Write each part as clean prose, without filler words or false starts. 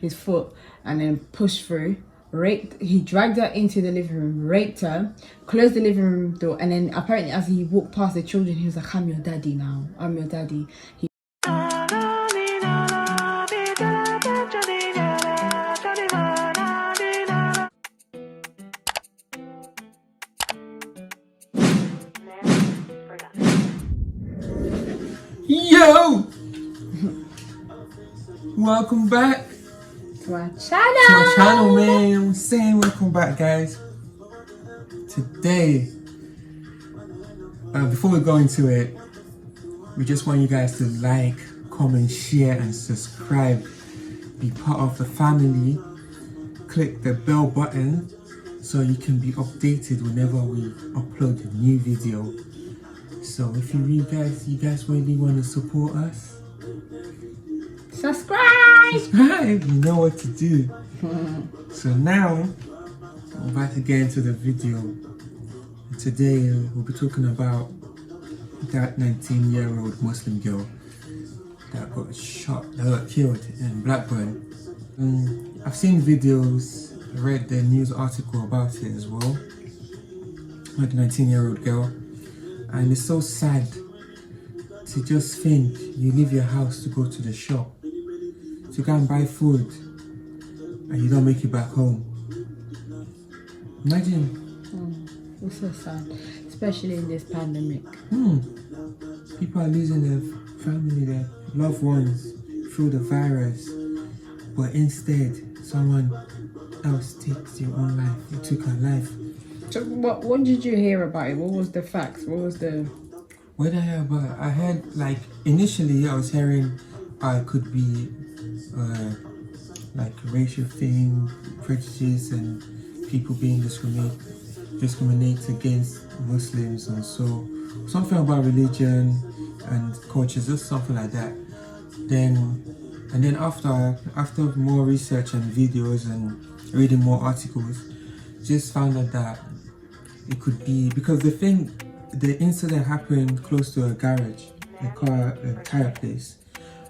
his foot and then pushed through. He dragged her into the living room, raped her, closed the living room door, and then apparently as he walked past the children, he was like, I'm your daddy now. I'm your daddy. Yo! Welcome back To our channel, man. I'm saying welcome back, guys. Today, before we go into it, we just want you guys to like, comment, share, and subscribe. Be part of the family. Click the bell button so you can be updated whenever we upload a new video. So if you guys really want to support us, subscribe. You know what to do. So now I'm about to get into the video. Today we'll be talking about that 19-year-old Muslim girl that got killed in Blackburn. I've seen videos, read the news article about it as well, like the 19-year-old girl, and it's so sad to just think you leave your house to go to the shop to go and buy food and you don't make it back home. Imagine. It's so sad, especially in this pandemic. People are losing their family, their loved ones through the virus, but instead someone else takes your own life. You took her life. So what did you hear about it? What was the facts? What was the... What did I hear about it? I heard, like, initially I was hearing it could be like racial thing, prejudice, and people being discriminate against Muslims, and so something about religion and culture, just something like that. And then after more research and videos and reading more articles, just found out that it could be because the incident happened close to a garage, a tire place,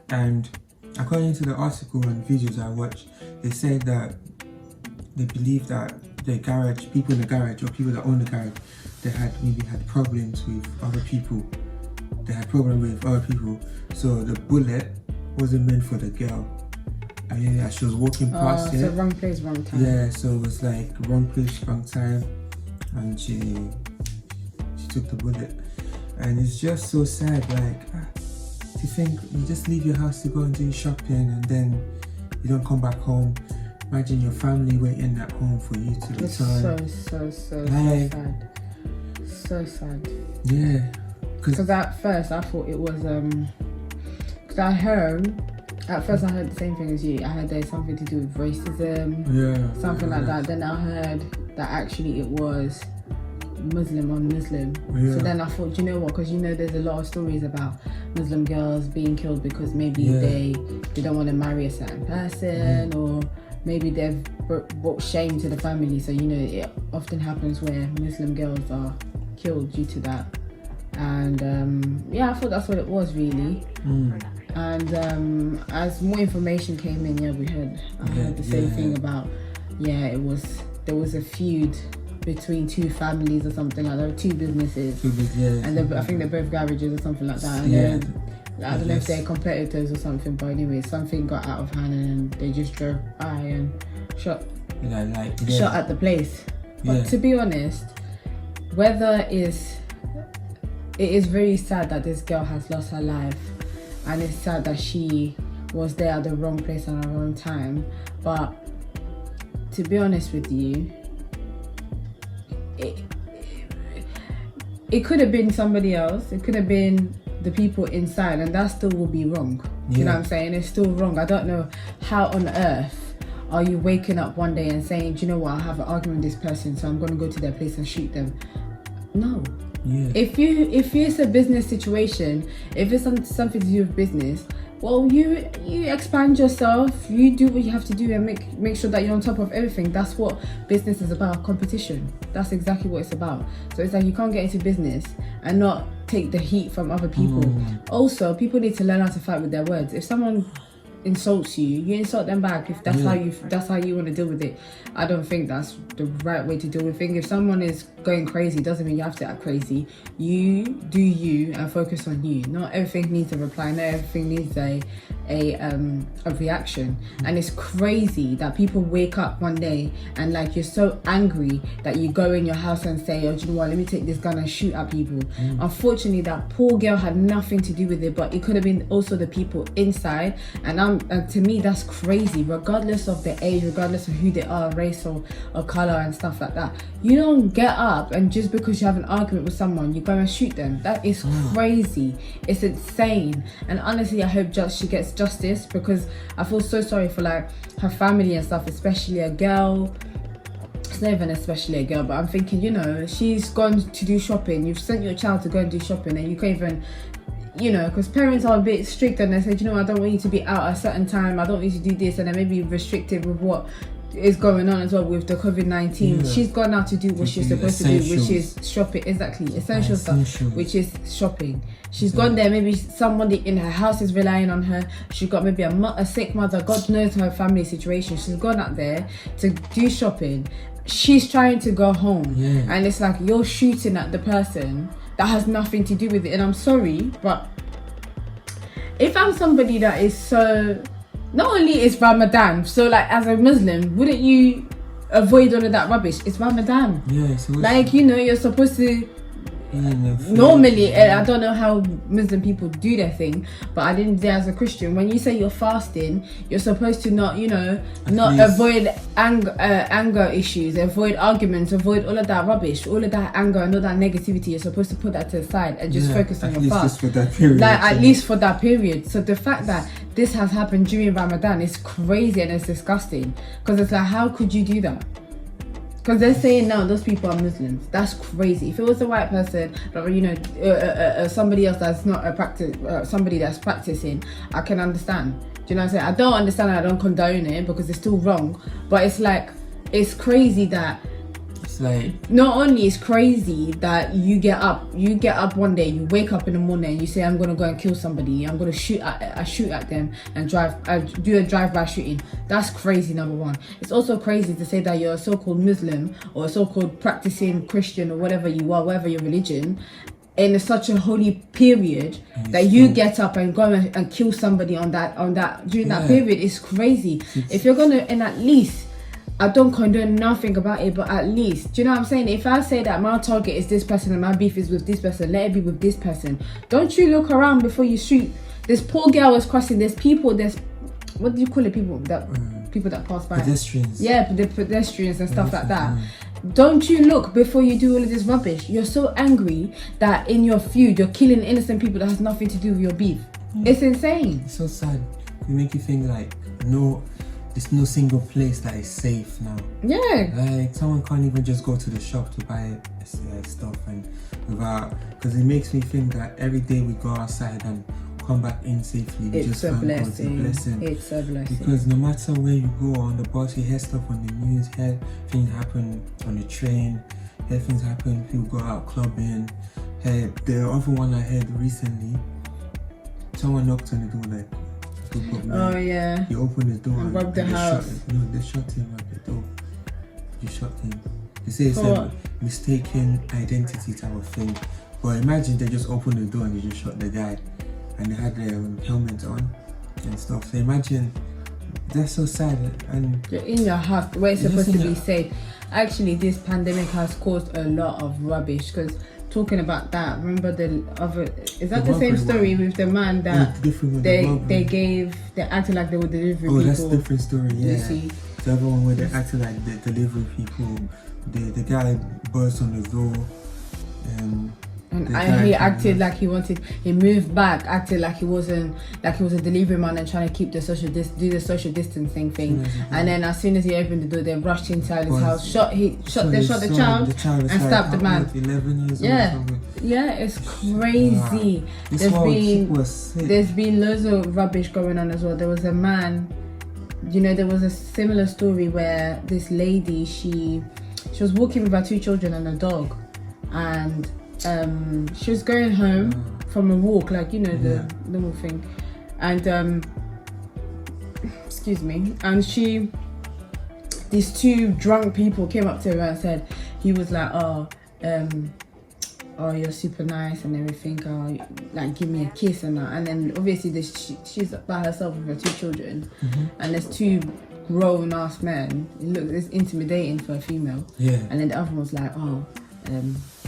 and according to the article and videos I watched, they said that they believe that people in the garage or people that own the garage, they maybe had problems with other people. So the bullet wasn't meant for the girl. I mean, she was walking past it. So wrong place, wrong time. Yeah, so it was like wrong place, wrong time, and she took the bullet. And it's just so sad, like, to think you just leave your house to go and do shopping and then you don't come back home. Imagine your family waiting at home for you to return. It's so sad. So sad. Yeah. Because at first I thought it was because I heard the same thing as you. I heard there's something to do with racism, something like that. Then I heard that actually it was Muslim on Muslim. So then I thought, you know what, because there's a lot of stories about Muslim girls being killed because maybe they don't want to marry a certain person, or maybe they've brought shame to the family. So it often happens where Muslim girls are killed due to that. And I thought that's what it was really. And as more information came in, I heard the same thing about there was a feud between two families or something like that, two businesses, and I think they're both garages or something like that. And I don't know if they're competitors or something, but anyway, something got out of hand and they just drove by and shot at the place. But to be honest, it is very sad that this girl has lost her life, and it's sad that she was there at the wrong place at the wrong time. But to be honest with you, it could have been somebody else. It could have been the people inside, and that still will be wrong. You know what I'm saying? It's still wrong. I don't know how on earth are you waking up one day and saying, do you know what, I'll have an argument with this person, so I'm going to go to their place and shoot them. No. If it's a business situation, if it's something to do with business, well, you expand yourself, you do what you have to do, and make sure that you're on top of everything. That's what business is about, competition. That's exactly what it's about. So it's like you can't get into business and not take the heat from other people. Also, people need to learn how to fight with their words. If someone insults you, you insult them back. If that's how you want to deal with it. I don't think that's the right way to deal with things. If someone is going crazy, doesn't mean you have to act crazy. You do you and focus on you. Not everything needs a reply. Not everything needs a reaction. And it's crazy that people wake up one day and like you're so angry that you go in your house and say, oh, do you know what, let me take this gun and shoot at people. Unfortunately, that poor girl had nothing to do with it, but it could have been also the people inside. And to me, that's crazy. Regardless of the age, regardless of who they are, race or color and stuff like that, you don't get up and just because you have an argument with someone, you go and shoot them. That is crazy. It's insane. And honestly, I hope she gets justice, because I feel so sorry for like her family and stuff, especially a girl. It's not even especially a girl, but I'm thinking, you know, she's gone to do shopping. You've sent your child to go and do shopping, and you can't even, you know, because parents are a bit strict and they say, you know, I don't want you to be out at a certain time, I don't want you to do this, and they may be restrictive with what is going on as well with the COVID-19. She's gone out to do what she's supposed to do, which is shopping. Exactly, essential stuff, which is shopping. She's gone there, maybe somebody in her house is relying on her. She's got maybe a sick mother, God knows her family situation. She's gone out there to do shopping. She's trying to go home, and it's like you're shooting at the person that has nothing to do with it. And I'm sorry, but if I'm somebody that is so, not only is Ramadan, so like as a Muslim, wouldn't you avoid all of that rubbish? It's Ramadan. Like, you know, you're supposed to normally, I don't know how Muslim people do their thing, but I didn't say as a Christian, when you say you're fasting, you're supposed to not, you know, avoid anger issues, avoid arguments, avoid all of that rubbish, all of that anger and all that negativity. You're supposed to put that to the side and just focus on your fast. At least for that period. So the fact that this has happened during Ramadan is crazy and it's disgusting, because it's like, how could you do that? Because they're saying now those people are Muslims. That's crazy. If it was a white person, you know, somebody else that's not somebody that's practicing, I can understand. Do you know what I'm saying? I don't understand and I don't condone it because it's still wrong. But it's like, it's crazy that like, not only is crazy that you get up one day, you wake up in the morning and you say, I'm gonna go and kill somebody, I'm gonna shoot at them and do a drive-by shooting. That's crazy, number one. It's also crazy to say that you're a so-called Muslim or a so-called practicing Christian or whatever you are, whatever your religion, in such a holy period that you get up and go and kill somebody on that during that period is crazy. If you're gonna, and at least, I don't condone nothing about it, but at least, do you know what I'm saying? If I say that my target is this person and my beef is with this person, let it be with this person. Don't you look around before you shoot. This poor girl was crossing. There's people, what do you call it? People that pass by. Pedestrians. Yeah, the pedestrians and stuff like that. Don't you look before you do all of this rubbish. You're so angry that in your feud, you're killing innocent people that has nothing to do with your beef. It's insane. It's so sad. It make you think like, there's no single place that is safe now. Yeah. Like, someone can't even just go to the shop to buy stuff and because it makes me think that every day we go outside and come back in safely, It's a blessing. It's a blessing. Because no matter where you go, on the bus, you hear stuff on the news, hear things happen on the train, hear things happen, people go out clubbing. The other one I heard recently, someone knocked on the door like, oh yeah. He opened the door and robbed the house. They shot him at the door. You shot him. They say it's a mistaken identity type of thing. But imagine they just opened the door and they just shot the guy, and they had their helmet on and stuff. So imagine, that's so sad. And you're in your house where it's supposed to be safe. Actually, this pandemic has caused a lot of rubbish, because talking about that, remember is that the same story with the man that they acted like they were delivery people? Oh, that's a different story, yeah. You see? The other one where they acted like the delivery people, the guy burst on the door, and he acted like he moved back, acted like he was a delivery man and trying to keep the social distancing thing. And then as soon as he opened the door, they rushed inside his house, shot the child and stabbed the man. 11 years old. Yeah, it's crazy. There's been loads of rubbish going on as well. There was a man, you know, there was a similar story where this lady, she was walking with her 2 children and a dog, and she was going home from a walk, like, you know, the normal thing, and excuse me, and these two drunk people came up to her and said, he was like, oh, you're super nice and everything, like give me a kiss and that. And then obviously she's by herself with her 2 children, and there's 2 grown ass men. It's intimidating for a female. Yeah. And then the other one was like,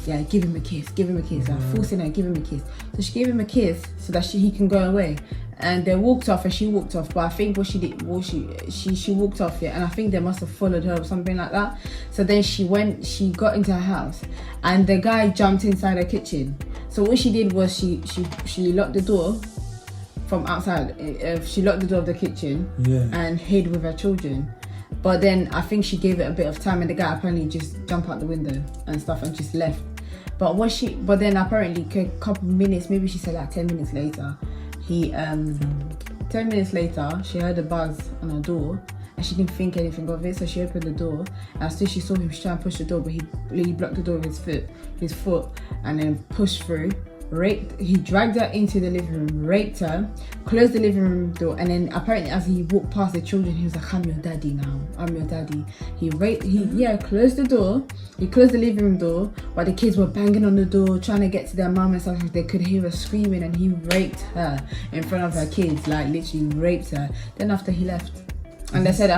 yeah, give him a kiss, like forcing her, give him a kiss. So she gave him a kiss so that he can go away. And they walked off, and she walked off. But I think what she did was she walked off, yeah, and I think they must have followed her or something like that. So then she got into her house, and the guy jumped inside her kitchen. So what she did was she locked the door from outside. She locked the door of the kitchen, and hid with her children. But then I think she gave it a bit of time, and the guy apparently just jumped out the window and stuff and just left. But then apparently a couple minutes, maybe she said like 10 minutes later, 10 minutes later, she heard a buzz on her door, and she didn't think anything of it. So she opened the door, and still she saw him try and push the door, but he blocked the door with his foot, and then pushed through. He dragged her into the living room, raped her, closed the living room door, and then apparently as he walked past the children, he was like, I'm your daddy now, I'm your daddy. He closed the door, he closed the living room door, while the kids were banging on the door, trying to get to their mum and stuff. They could hear her screaming, and he raped her in front of her kids, like literally raped her. Then after he left, and they said,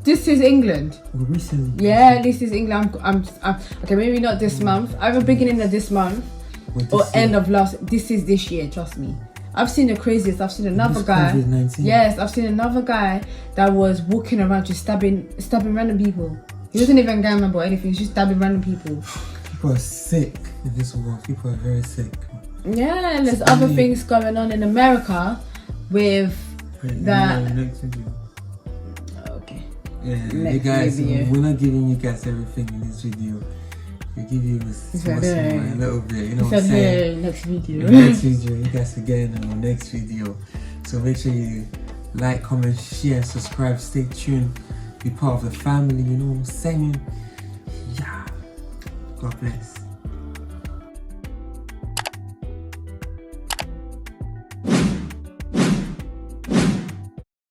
this is England. Recently? Yeah, this is England. Okay, maybe not this month, either beginning of this month, or end of this is this year, trust me. I've seen the craziest. I've seen another guy. COVID-19. Yes, I've seen another guy that was walking around just stabbing random people. He wasn't even a gang member or anything, he was just stabbing random people. People are sick in this world. People are very sick. Yeah, and there's other things going on in America with that. Next video. Okay. Yeah, you guys, we're not giving you guys everything in this video. We give you a little bit, you know what I'm saying? Next video. Next video, you guys will get in the next video. So make sure you like, comment, share, subscribe, stay tuned, be part of the family, you know what I'm saying? Yeah. God bless.